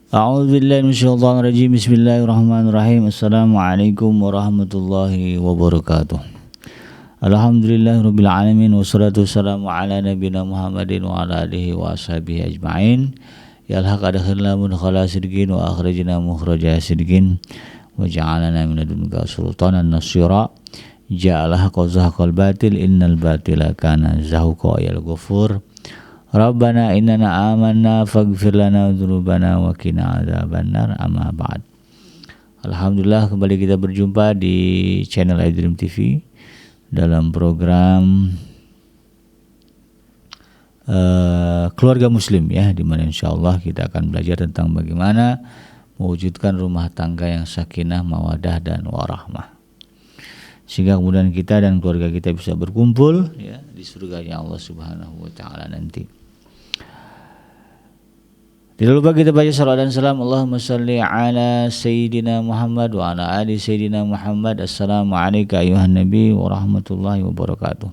A'udzubillahi minasyaitonir rajim. Bismillahirrahmanirrahim. Assalamualaikum warahmatullahi wabarakatuh. Alhamdulillahirabbil alamin wassalatu wassalamu ala nabiyina Muhammadin wa ala alihi wa ashabihi ajmain. Ya haq adkhilna mudkhala sidqin wa akhrijna mukhraja sidqin wa ja'alna min ladunka sultanan nasira. Ja'al haqqa zahaqal batil innal batila kana zahuqa ya ghafur. Rabbana innana amanna faghfir lana dzunubana wa qina adzabannar. Amma ba'd. Alhamdulillah kembali kita berjumpa di channel iDream TV dalam program keluarga muslim ya, di mana insyaallah kita akan belajar tentang bagaimana mewujudkan rumah tangga yang sakinah, mawaddah dan warahmah, sehingga kemudian kita dan keluarga kita bisa berkumpul ya di surganya Allah Subhanahu wa taala nanti. Tidak lupa kita baca salawat dan salam. Allahumma salli ala Sayyidina Muhammad wa ala ali Sayyidina Muhammad. Assalamualaikum ayuhan Nabi wa rahmatullahi wabarakatuh.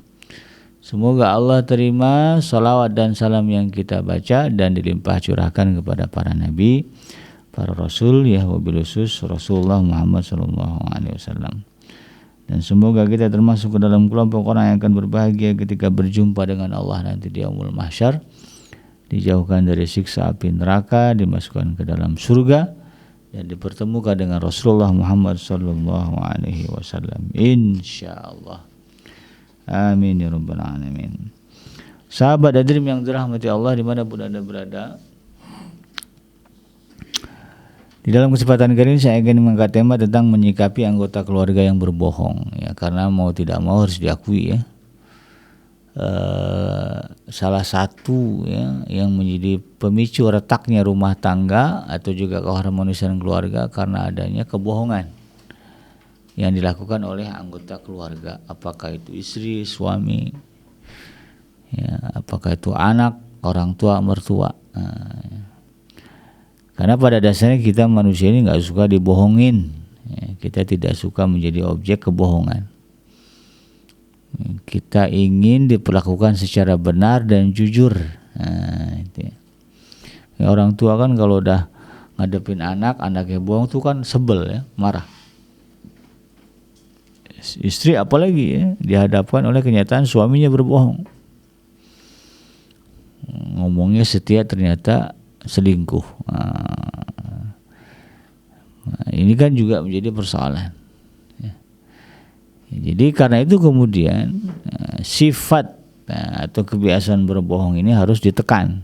Semoga Allah terima salawat dan salam yang kita baca dan dilimpah curahkan kepada para nabi, para rasul ya, wabil khusus Rasulullah Muhammad sallallahu alaihi wasallam. Dan semoga kita termasuk ke dalam kelompok orang yang akan berbahagia ketika berjumpa dengan Allah nanti di yaumul mahsyar, dijauhkan dari siksa api neraka, dimasukkan ke dalam surga dan dipertemukan dengan Rasulullah Muhammad sallallahu alaihi wasallam insyaallah. Amin ya rabbal alamin. Sahabat iDream yang dirahmati Allah dimanapun Anda berada, di dalam kesempatan kali ini saya ingin mengangkat tema tentang menyikapi anggota keluarga yang berbohong ya, karena mau tidak mau harus diakui ya, salah satu ya yang menjadi pemicu retaknya rumah tangga atau juga keharmonisan keluarga karena adanya kebohongan yang dilakukan oleh anggota keluarga, apakah itu istri, suami ya, apakah itu anak, orang tua, mertua. Karena pada dasarnya kita manusia ini nggak suka dibohongin ya, kita tidak suka menjadi objek kebohongan. Kita ingin diperlakukan secara benar dan jujur. Itu ya. Orang tua kan kalau udah ngadepin anaknya bohong tuh kan sebel ya, marah. Istri apalagi ya, dihadapkan oleh kenyataan suaminya berbohong. Ngomongnya setia ternyata selingkuh. Ini kan juga menjadi persoalan. Jadi karena itu kemudian sifat atau kebiasaan berbohong ini harus ditekan.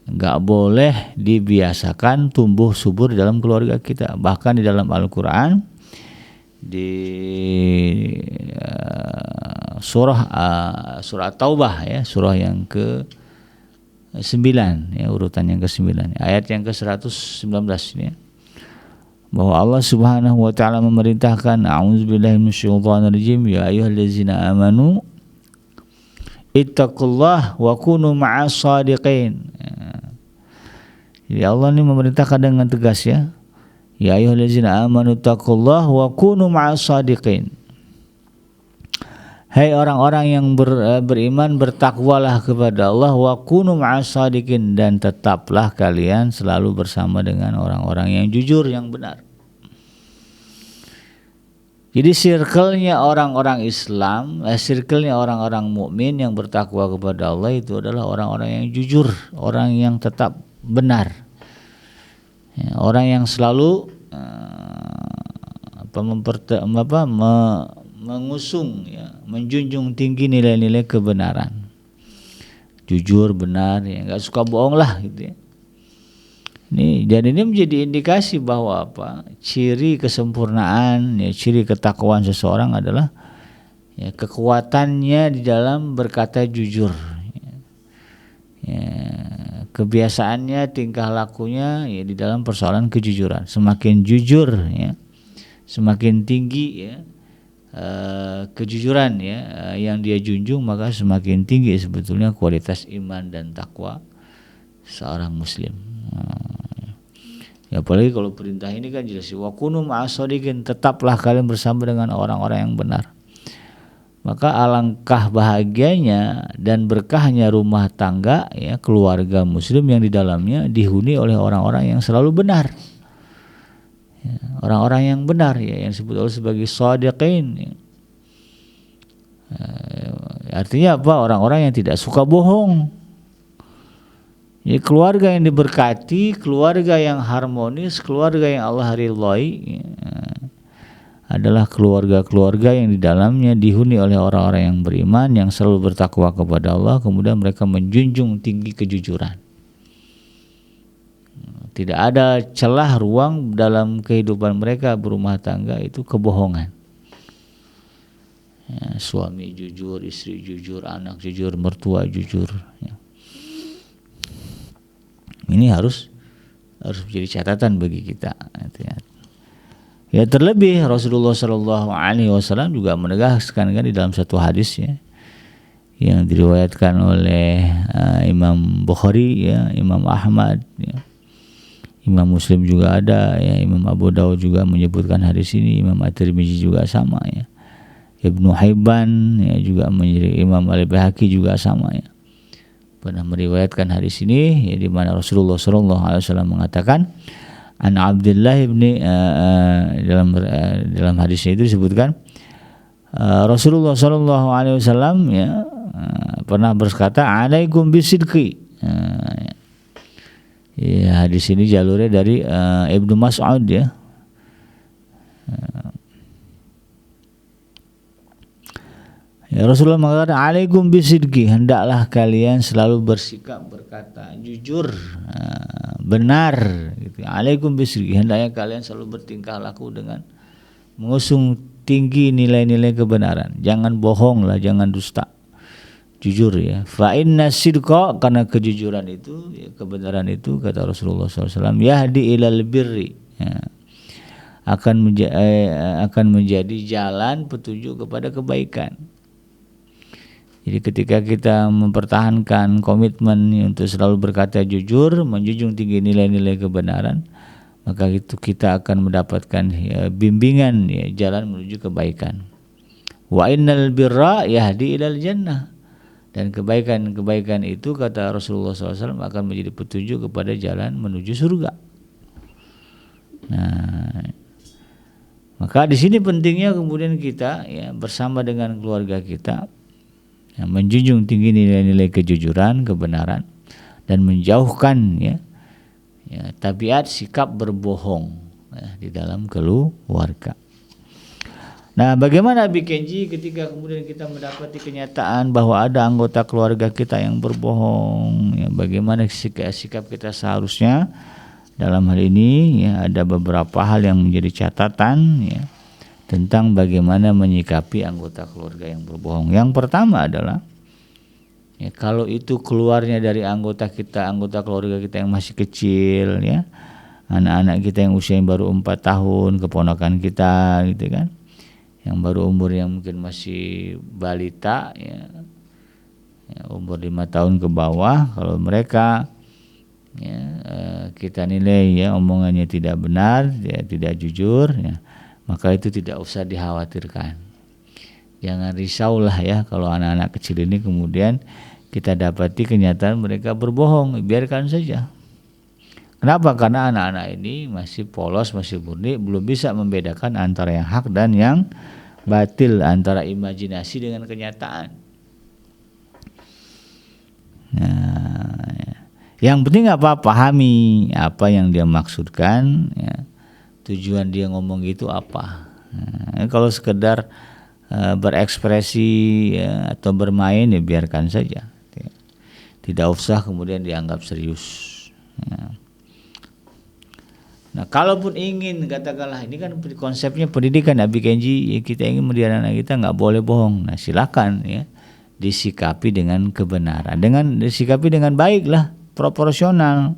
Gak boleh dibiasakan tumbuh subur dalam keluarga kita. Bahkan di dalam Al-Quran di surah Taubah ya, surah yang ke-9 ya, urutan yang ke-9, ayat yang ke-119 ini ya, bahwa Allah Subhanahu wa taala memerintahkan, a'udzubillahi minasyaitonir rajim, ya ayyuhallazina amanu ittaqullaha wa kunu ma'as shadiqin. Jadi Allah ini memerintahkan dengan tegas ya, ya ayyuhallazina amanu ittaqullaha wa kunu ma'as shadiqin. Hai orang-orang yang beriman, bertakwalah kepada Allah, wa kunu ma'as shadiqin, dan tetaplah kalian selalu bersama dengan orang-orang yang jujur, yang benar. Jadi circle-nya orang-orang Islam, circle-nya orang-orang mukmin yang bertakwa kepada Allah itu adalah orang-orang yang jujur, orang yang tetap benar, ya, orang yang selalu mengusung ya, menjunjung tinggi nilai-nilai kebenaran, jujur, benar ya, nggak suka bohong lah gitu ya. Dan ini menjadi indikasi bahwa ciri kesempurnaan ya, ciri ketakwaan seseorang adalah ya, kekuatannya di dalam berkata jujur ya, kebiasaannya, tingkah lakunya ya, di dalam persoalan kejujuran. Semakin jujur ya, semakin tinggi ya kejujuran ya yang dia junjung, maka semakin tinggi sebetulnya kualitas iman dan takwa seorang muslim. Ya, apalagi kalau perintah ini kan jelas, wa kunu ma'as shadiqin, tetaplah kalian bersama dengan orang-orang yang benar. maka alangkah bahagianya dan berkahnya rumah tangga, ya, keluarga muslim yang di dalamnya dihuni oleh orang-orang yang selalu benar, ya, orang-orang yang benar, ya, yang disebut Allah sebagai shadiqin, ya. Artinya apa? Orang-orang yang tidak suka bohong. Ya, keluarga yang diberkati, keluarga yang harmonis, keluarga yang Allah ridhai, ya, adalah keluarga-keluarga yang di dalamnya dihuni oleh orang-orang yang beriman, yang selalu bertakwa kepada Allah, kemudian mereka menjunjung tinggi kejujuran. Tidak ada celah ruang dalam kehidupan mereka berumah tangga itu kebohongan. Ya, suami jujur, istri jujur, anak jujur, mertua jujur. Ya. Ini harus menjadi catatan bagi kita. Ya, terlebih Rasulullah Shallallahu Alaihi Wasallam juga menegaskan kan di dalam satu hadis, ya, yang diriwayatkan oleh Imam Bukhari, ya, Imam Ahmad, ya, Imam Muslim juga ada, ya, Imam Abu Dawud juga menyebutkan hadis ini, Imam At-Tirmidzi juga sama, ya, Ibnu Hibban, ya, juga Imam Al-Baihaqi juga sama, ya, pernah meriwayatkan hadis ini, ya, di mana Rasulullah Shallallahu Alaihi Wasallam mengatakan, An Abdullah ibni dalam hadisnya itu disebutkan Rasulullah Shallallahu Alaihi Wasallam, ya, pernah berkata, alaikum bisidqi. Ya, hadis ini jalurnya dari Ibnu Mas'ud, ya. Ya, Rasulullah mengatakan alaikum bisidqi, hendaklah kalian selalu bersikap berkata jujur, benar, gitu. Alaikum bisidqi, hendaknya kalian selalu bertingkah laku dengan mengusung tinggi nilai-nilai kebenaran. Jangan bohong lah, jangan dusta, jujur, ya. Fa inna sidqa, karena kejujuran itu, ya, kebenaran itu, kata Rasulullah SAW, yahdi ilal birri, ya, akan menjadi jalan petunjuk kepada kebaikan. Jadi ketika kita mempertahankan komitmen untuk selalu berkata jujur, menjunjung tinggi nilai-nilai kebenaran, maka itu kita akan mendapatkan, ya, bimbingan, ya, jalan menuju kebaikan. Wa innal birra yahdi ilal jannah, dan kebaikan-kebaikan itu, kata Rasulullah SAW, akan menjadi petunjuk kepada jalan menuju surga. Nah, maka di sini pentingnya kemudian kita, ya, bersama dengan keluarga kita, ya, menjunjung tinggi nilai-nilai kejujuran, kebenaran, dan menjauhkan, ya, tabiat sikap berbohong, ya, di dalam keluarga. Nah, bagaimana Abi Kenji ketika kemudian kita mendapati kenyataan bahwa ada anggota keluarga kita yang berbohong, ya, bagaimana sikap kita seharusnya dalam hal ini, ya, ada beberapa hal yang menjadi catatan, ya, tentang bagaimana menyikapi anggota keluarga yang berbohong. Yang pertama adalah, ya, kalau itu keluarnya dari anggota keluarga kita yang masih kecil, ya, anak-anak kita yang usia yang baru 4 tahun, keponakan kita, gitu kan, yang baru umur yang mungkin masih balita, ya, umur 5 tahun ke bawah, kalau mereka, ya, kita nilai, ya, omongannya tidak benar, ya, tidak jujur, ya, maka itu tidak usah dikhawatirkan. Jangan risaulah, ya, kalau anak-anak kecil ini kemudian kita dapati kenyataan mereka berbohong, biarkan saja. Kenapa? Karena anak-anak ini masih polos, masih murni, belum bisa membedakan antara yang hak dan yang batil, antara imajinasi dengan kenyataan. Nah, yang penting pahami apa yang dia maksudkan, ya, tujuan dia ngomong gitu apa. Nah, kalau sekedar berekspresi, ya, atau bermain, ya, biarkan saja, ya. Tidak usah kemudian dianggap serius, ya. Nah, kalaupun ingin, katakanlah ini kan konsepnya pendidikan Abi Kenji, ya, kita ingin mendidik anak kita nggak boleh bohong. Nah, silakan, ya, disikapi dengan kebenaran, disikapi dengan baik lah, proporsional.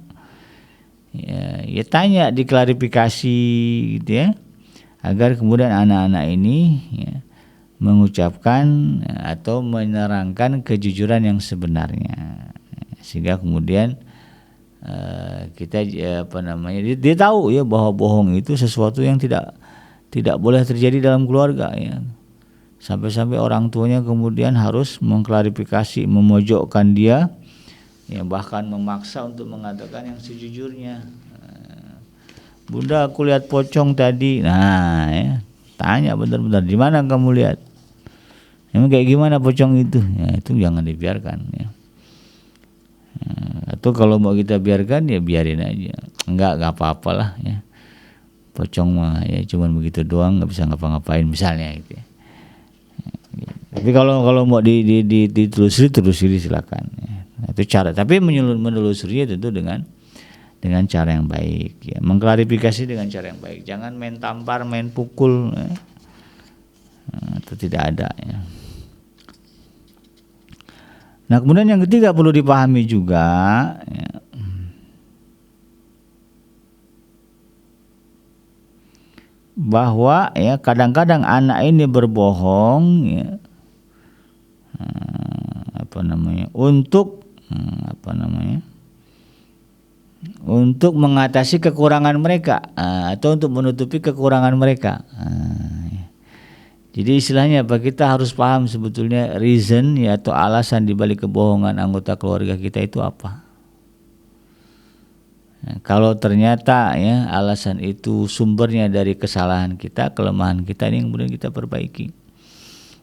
Ya, tanya, diklarifikasi, gitu, ya, agar kemudian anak-anak ini, ya, mengucapkan atau menerangkan kejujuran yang sebenarnya, sehingga kemudian kita, dia tahu, ya, bahwa bohong itu sesuatu yang tidak boleh terjadi dalam keluarga, ya. Sampai-sampai orang tuanya kemudian harus mengklarifikasi, memojokkan dia, ya bahkan memaksa untuk mengatakan yang sejujurnya. Bunda, aku lihat pocong tadi. Nah, ya, tanya benar-benar, di mana kamu lihat? Emang kayak gimana pocong itu? Ya, itu jangan dibiarkan. Ya. Atau kalau mau kita biarkan, ya biarin aja. Enggak apa-apalah. Ya. Pocong mah ya cuman begitu doang, nggak bisa ngapa-ngapain misalnya. Gitu ya. Tapi kalau mau ditelusuri silakan. Ya. Itu cara. Tapi menelusurinya tentu dengan cara yang baik, ya. Mengklarifikasi dengan cara yang baik. Jangan main tampar, main pukul, ya. Itu tidak ada, ya. Nah, kemudian yang ketiga perlu dipahami juga, ya, bahwa ya kadang-kadang anak ini berbohong, ya, untuk mengatasi kekurangan mereka, atau untuk menutupi kekurangan mereka. Jadi istilahnya apa? Kita harus paham sebetulnya reason, ya, atau alasan dibalik kebohongan anggota keluarga kita itu apa. Kalau ternyata ya alasan itu sumbernya dari kesalahan kita, kelemahan kita, ini yang kemudian kita perbaiki.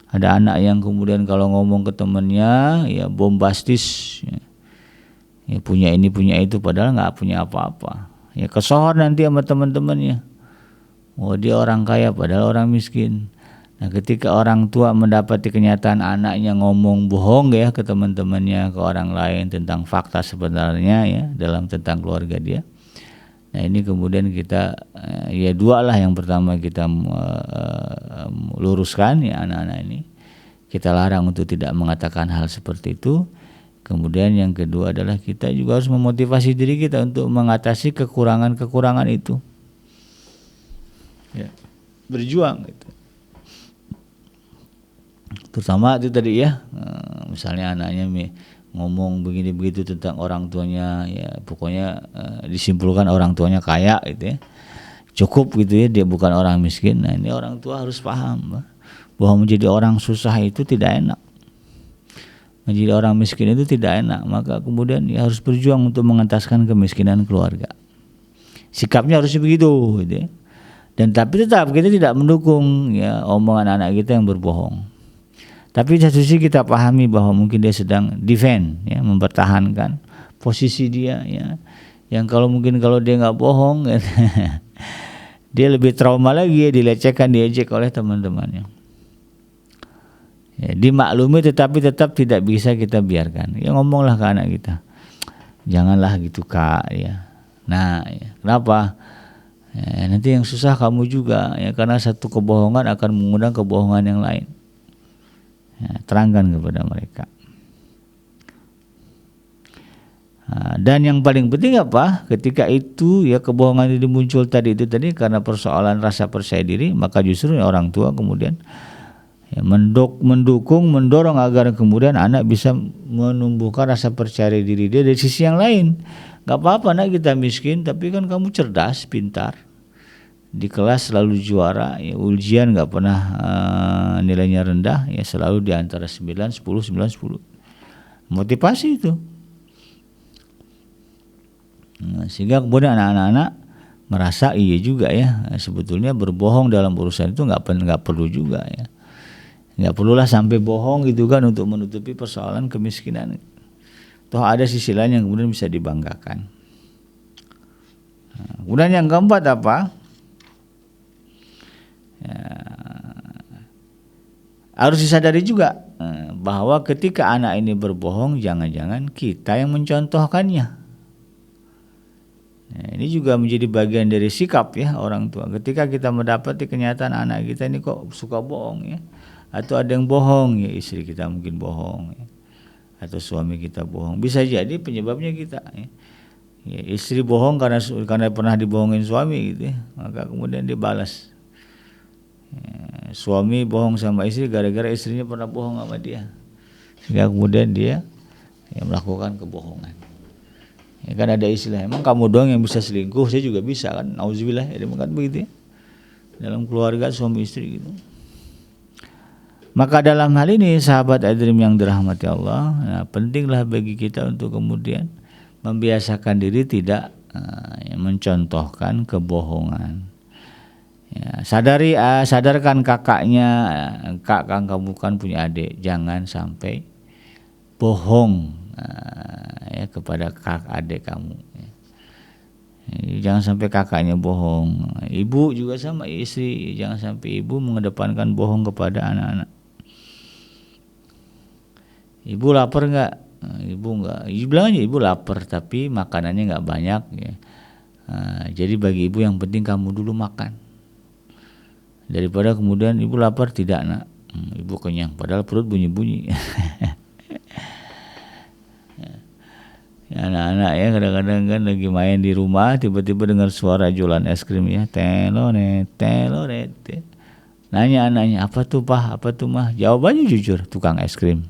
Ada anak yang kemudian kalau ngomong ke temannya ya bombastis, ya punya ini punya itu, padahal nggak punya apa-apa. Ya kesohor nanti sama teman-temannya. Oh, dia orang kaya padahal orang miskin. Nah, ketika orang tua mendapati kenyataan anaknya ngomong bohong ya ke teman-temannya, ke orang lain tentang fakta sebenarnya ya dalam tentang keluarga dia. Nah, ini kemudian kita ya dua lah, yang pertama kita luruskan ya anak-anak ini. Kita larang untuk tidak mengatakan hal seperti itu. Kemudian yang kedua adalah kita juga harus memotivasi diri kita untuk mengatasi kekurangan-kekurangan itu. Ya, berjuang gitu. Terutama itu tadi ya, misalnya anaknya ngomong begini begitu tentang orang tuanya, ya pokoknya disimpulkan orang tuanya kaya gitu ya, cukup gitu ya, dia bukan orang miskin. Nah, ini orang tua harus paham bahwa menjadi orang susah itu tidak enak, menjadi orang miskin itu tidak enak. Maka kemudian ya harus berjuang untuk mengentaskan kemiskinan keluarga. Sikapnya harus begitu gitu ya. Dan tapi tetap kita tidak mendukung ya omongan anak kita yang berbohong. Tapi di satu sisi kita pahami bahwa mungkin dia sedang defend, ya, mempertahankan posisi dia, ya. Yang kalau dia nggak bohong, ya, dia lebih trauma lagi, ya, dilecehkan, diejek oleh teman-temannya. Ya, dimaklumi tetapi tetap tidak bisa kita biarkan. Ya ngomonglah ke anak kita, janganlah gitu Kak, ya. Nah, ya, kenapa? Ya, nanti yang susah kamu juga, ya, karena satu kebohongan akan mengundang kebohongan yang lain. Ya, terangkan kepada mereka. Dan yang paling penting apa? Ketika itu ya kebohongan itu muncul tadi karena persoalan rasa percaya diri, maka justru orang tua kemudian ya, mendorong agar kemudian anak bisa menumbuhkan rasa percaya diri dia dari sisi yang lain. Gak apa-apa nak kita miskin, tapi kan kamu cerdas, pintar. Di kelas selalu juara, ya, ujian nggak pernah nilainya rendah, ya selalu di antara 9, 10, 9, 10. Motivasi itu. Nah, sehingga kemudian anak-anak merasa iya juga ya, sebetulnya berbohong dalam urusan itu nggak perlu juga ya. Nggak perlulah sampai bohong gitu kan untuk menutupi persoalan kemiskinan. Toh ada sisi lain yang kemudian bisa dibanggakan. Nah, kemudian yang keempat apa? Ya, harus disadari juga bahwa ketika anak ini berbohong, jangan-jangan kita yang mencontohkannya. Nah, ini juga menjadi bagian dari sikap ya orang tua. Ketika kita mendapati kenyataan anak kita ini kok suka bohong ya, atau ada yang bohong ya, istri kita mungkin bohong ya, atau suami kita bohong, bisa jadi penyebabnya kita ya. Ya, istri bohong karena pernah dibohongin suami gitu ya, maka kemudian dia balas. Ya, suami bohong sama istri gara-gara istrinya pernah bohong sama dia, sehingga kemudian dia ya, melakukan kebohongan. Ya, kan ada istilah, emang kamu doang yang bisa selingkuh, saya juga bisa kan, nauzubillah, ya kan begitu ya, dalam keluarga suami istri gitu. Maka dalam hal ini sahabat Adrim yang dirahmati Allah, pentinglah bagi kita untuk kemudian membiasakan diri tidak mencontohkan kebohongan. Ya, sadarkan kakaknya, kak kamu kan punya adik, jangan sampai bohong ya kepada adik kamu. Jangan sampai kakaknya bohong. Ibu juga sama istri, jangan sampai ibu mengedepankan bohong kepada anak-anak. Ibu lapar nggak? Ibu nggak. Ibu bilang aja ibu lapar, tapi makanannya nggak banyak. Ya. Jadi bagi ibu yang penting kamu dulu makan. Daripada kemudian ibu lapar tidak nak, ibu kenyang, padahal perut bunyi-bunyi. Anak-anak ya kadang-kadang kan lagi main di rumah, tiba-tiba dengar suara jualan es krim ya, teloret. Nanya anaknya, apa tuh Pak, apa tuh Mah? Jawabannya jujur, tukang es krim.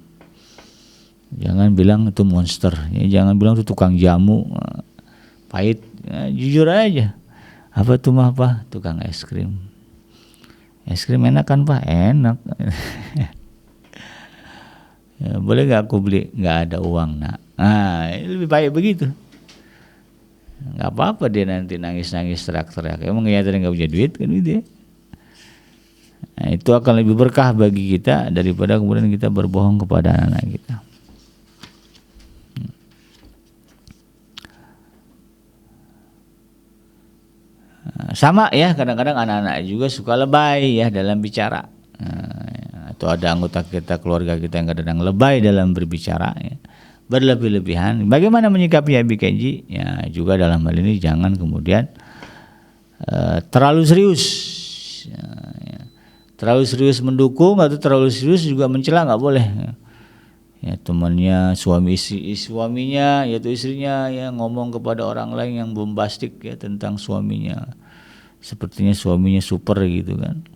Jangan bilang itu monster, ya, jangan bilang itu tukang jamu, pahit, ya, jujur aja. Apa tuh Mah Pak? Tukang es krim. Es krim enak kan Pak? Enak. Ya, boleh nggak aku beli? Nggak ada uang nak. Lebih baik begitu. Nggak apa-apa dia nanti nangis-nangis teriak-teriak. Emang kelihatan nggak punya duit kan gitu ya. Nah, itu akan lebih berkah bagi kita daripada kemudian kita berbohong kepada anak-anak kita. Sama ya, kadang-kadang anak-anak juga suka lebay ya dalam bicara. Atau ada anggota kita, keluarga kita yang kadang-kadang lebay dalam berbicara ya. Berlebih-lebihan. Bagaimana menyikapi Habib Kenji? Ya juga dalam hal ini jangan kemudian terlalu serius. Ya. Terlalu serius mendukung atau terlalu serius juga mencela nggak boleh. Ya temannya suaminya yaitu istrinya ya ngomong kepada orang lain yang bombastik ya tentang suaminya. Sepertinya suaminya super gitu kan.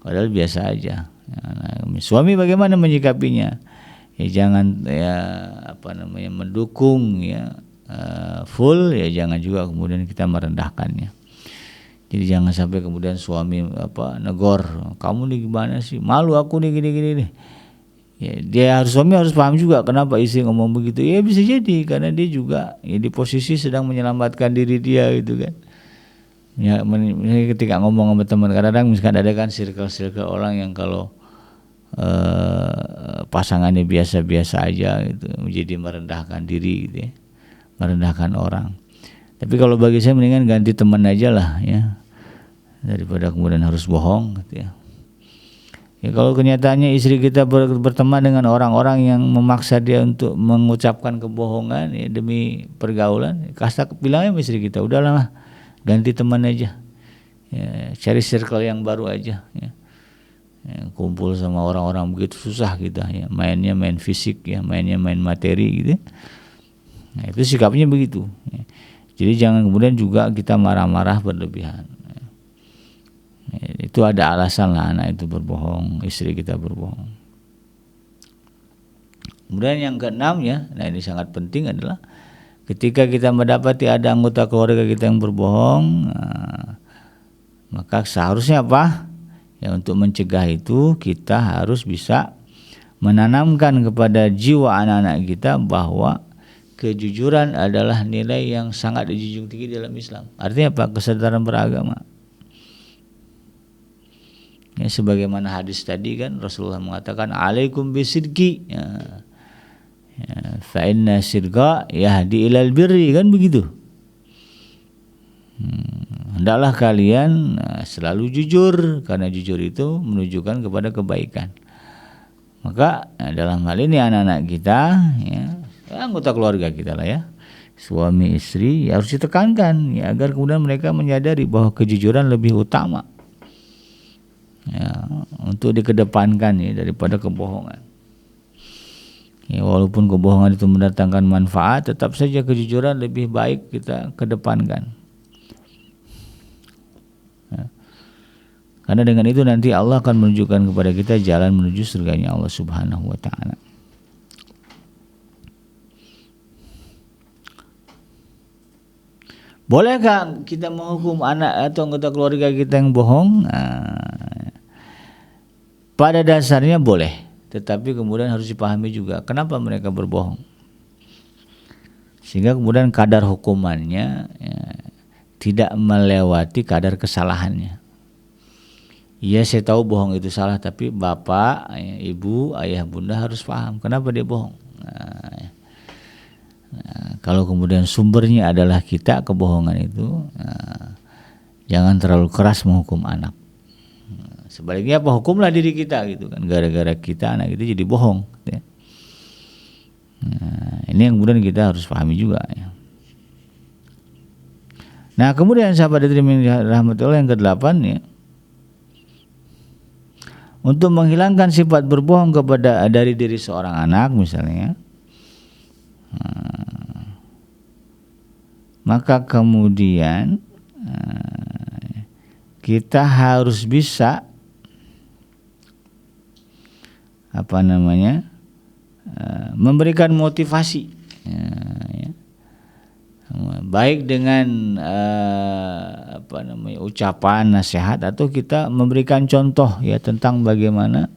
Padahal biasa aja. Ya, suami bagaimana menyikapinya? Ya jangan mendukung ya full, ya jangan juga kemudian kita merendahkannya. Jadi jangan sampai kemudian suami negor, kamu nih gimana sih, malu aku nih gini-gini nih. Ya suami harus paham juga kenapa istri ngomong begitu. Ya bisa jadi karena dia juga ya di posisi sedang menyelamatkan diri dia gitu kan. Ya ketika ngomong sama teman, kadang-kadang misalkan ada kan circle orang yang kalau pasangannya biasa-biasa aja gitu, menjadi merendahkan diri gitu ya, merendahkan orang. Tapi kalau bagi saya mendingan ganti teman aja lah ya, daripada kemudian harus bohong gitu ya. Ya kalau kenyataannya istri kita berteman dengan orang-orang yang memaksa dia untuk mengucapkan kebohongan ya demi pergaulan, bilang sama istri kita, udahlah ganti teman aja ya, cari circle yang baru aja ya. Ya, kumpul sama orang-orang begitu susah kita ya, mainnya main fisik ya, mainnya main materi gitu. Nah, itu sikapnya begitu ya. Jadi jangan kemudian juga kita marah-marah berlebihan ya, itu ada alasan lah anak itu berbohong, istri kita berbohong. Kemudian yang keenam ya, nah ini sangat penting adalah ketika kita mendapati ada anggota keluarga kita yang berbohong, maka seharusnya apa? Ya untuk mencegah itu kita harus bisa menanamkan kepada jiwa anak-anak kita bahwa kejujuran adalah nilai yang sangat dijunjung tinggi dalam Islam. Artinya apa? Kesadaran beragama. Ya, sebagaimana hadis tadi kan Rasulullah mengatakan alaikum bisidqi. Ya, fa inna sidqa yahdi ilal birri, kan begitu. Hendaklah kalian selalu jujur, karena jujur itu menunjukkan kepada kebaikan. Maka dalam hal ini anak-anak kita ya, anggota keluarga kita lah ya, suami istri ya, harus ditekankan ya, agar kemudian mereka menyadari bahwa kejujuran lebih utama ya, untuk dikedepankan ya, daripada kebohongan. Ya, walaupun kebohongan itu mendatangkan manfaat, tetap saja kejujuran lebih baik kita kedepankan. Karena dengan itu nanti Allah akan menunjukkan kepada kita jalan menuju surganya Allah Subhanahu wa ta'ala. Bolehkah kita menghukum anak atau anggota keluarga kita yang bohong? pada dasarnya boleh, tetapi kemudian harus dipahami juga kenapa mereka berbohong, sehingga kemudian kadar hukumannya tidak melewati kadar kesalahannya. Iya, saya tahu bohong itu salah, tapi bapak, ibu, ayah, bunda harus paham kenapa dia bohong. Kalau kemudian sumbernya adalah kita kebohongan itu, jangan terlalu keras menghukum anak. Sebaliknya apa, hukumlah diri kita gitu kan, gara-gara kita anak itu jadi bohong. Ya. Ini yang kemudian kita harus pahami juga. Ya. Nah kemudian sahabat hadirin rahmatullah yang ke-8 ya, untuk menghilangkan sifat berbohong dari diri seorang anak misalnya, maka kemudian kita harus bisa memberikan motivasi, baik dengan ucapan nasihat atau kita memberikan contoh ya tentang bagaimana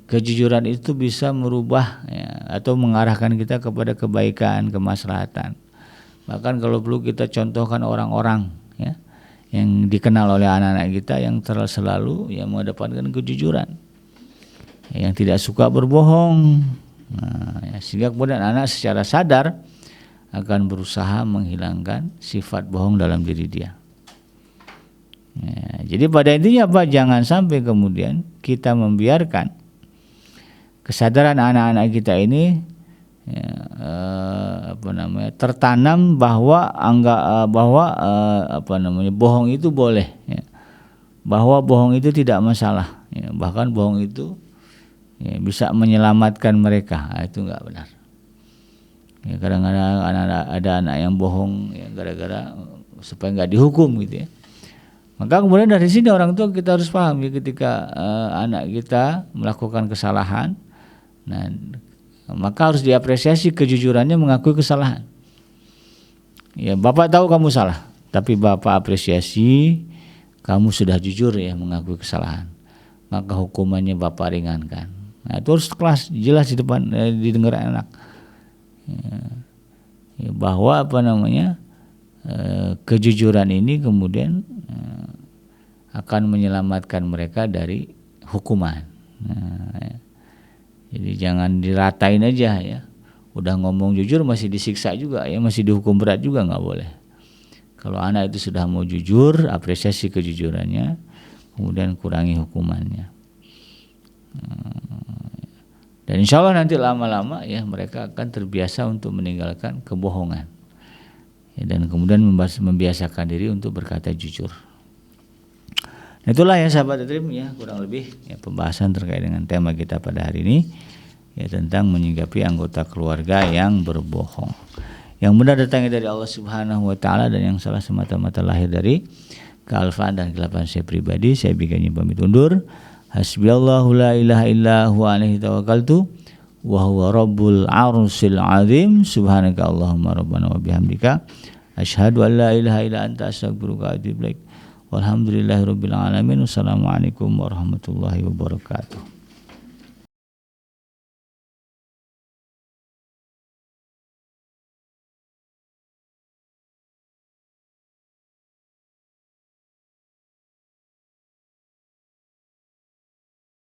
kejujuran itu bisa merubah atau mengarahkan kita kepada kebaikan, kemaslahatan. Bahkan kalau perlu kita contohkan orang-orang ya yang dikenal oleh anak-anak kita yang selalu yang mengedepankan kejujuran, yang tidak suka berbohong. Sehingga kemudian anak secara sadar akan berusaha menghilangkan sifat bohong dalam diri dia. Jadi pada intinya apa? Jangan sampai kemudian kita membiarkan kesadaran anak-anak kita ini tertanam bahwa bohong itu boleh, bahwa bohong itu tidak masalah, bahkan bohong itu bisa menyelamatkan mereka. Itu enggak benar. Kadang-kadang ada anak yang bohong gara-gara supaya enggak dihukum gitu ya. Maka kemudian dari sini orang tua kita harus paham ya, ketika anak kita melakukan kesalahan, nah maka harus diapresiasi kejujurannya mengakui kesalahan. Ya, bapak tahu kamu salah, tapi bapak apresiasi kamu sudah jujur ya mengakui kesalahan. Maka hukumannya bapak ringankan. Nah, itu harus jelas di depan didengar anak. Ya, bahwa kejujuran ini kemudian akan menyelamatkan mereka dari hukuman. Jadi jangan diratain aja ya. Udah ngomong jujur masih disiksa juga ya, masih dihukum berat juga nggak boleh. Kalau anak itu sudah mau jujur, apresiasi kejujurannya, kemudian kurangi hukumannya. Dan insya Allah nanti lama-lama ya mereka akan terbiasa untuk meninggalkan kebohongan ya, dan kemudian membiasakan diri untuk berkata jujur. Itulah ya sahabat Dream ya, kurang lebih ya pembahasan terkait dengan tema kita pada hari ini ya, tentang menyikapi anggota keluarga yang berbohong. Yang benar datangnya dari Allah Subhanahu wa taala, dan yang salah semata-mata lahir dari kealfaan dan kelapan saya pribadi. Saya bikinnya pamit undur. Hasbiyallahu la ilaha illa huwa alaihi tawakkaltu wa huwa rabbul arsyil azim. Subhanaka Allahumma rabbana wa bihamdika asyhadu an la ilaha illa anta astaghfiruka wa atubu ilaik. Walhamdulillahirabbil alamin. Wassalamualaikum warahmatullahi wabarakatuh.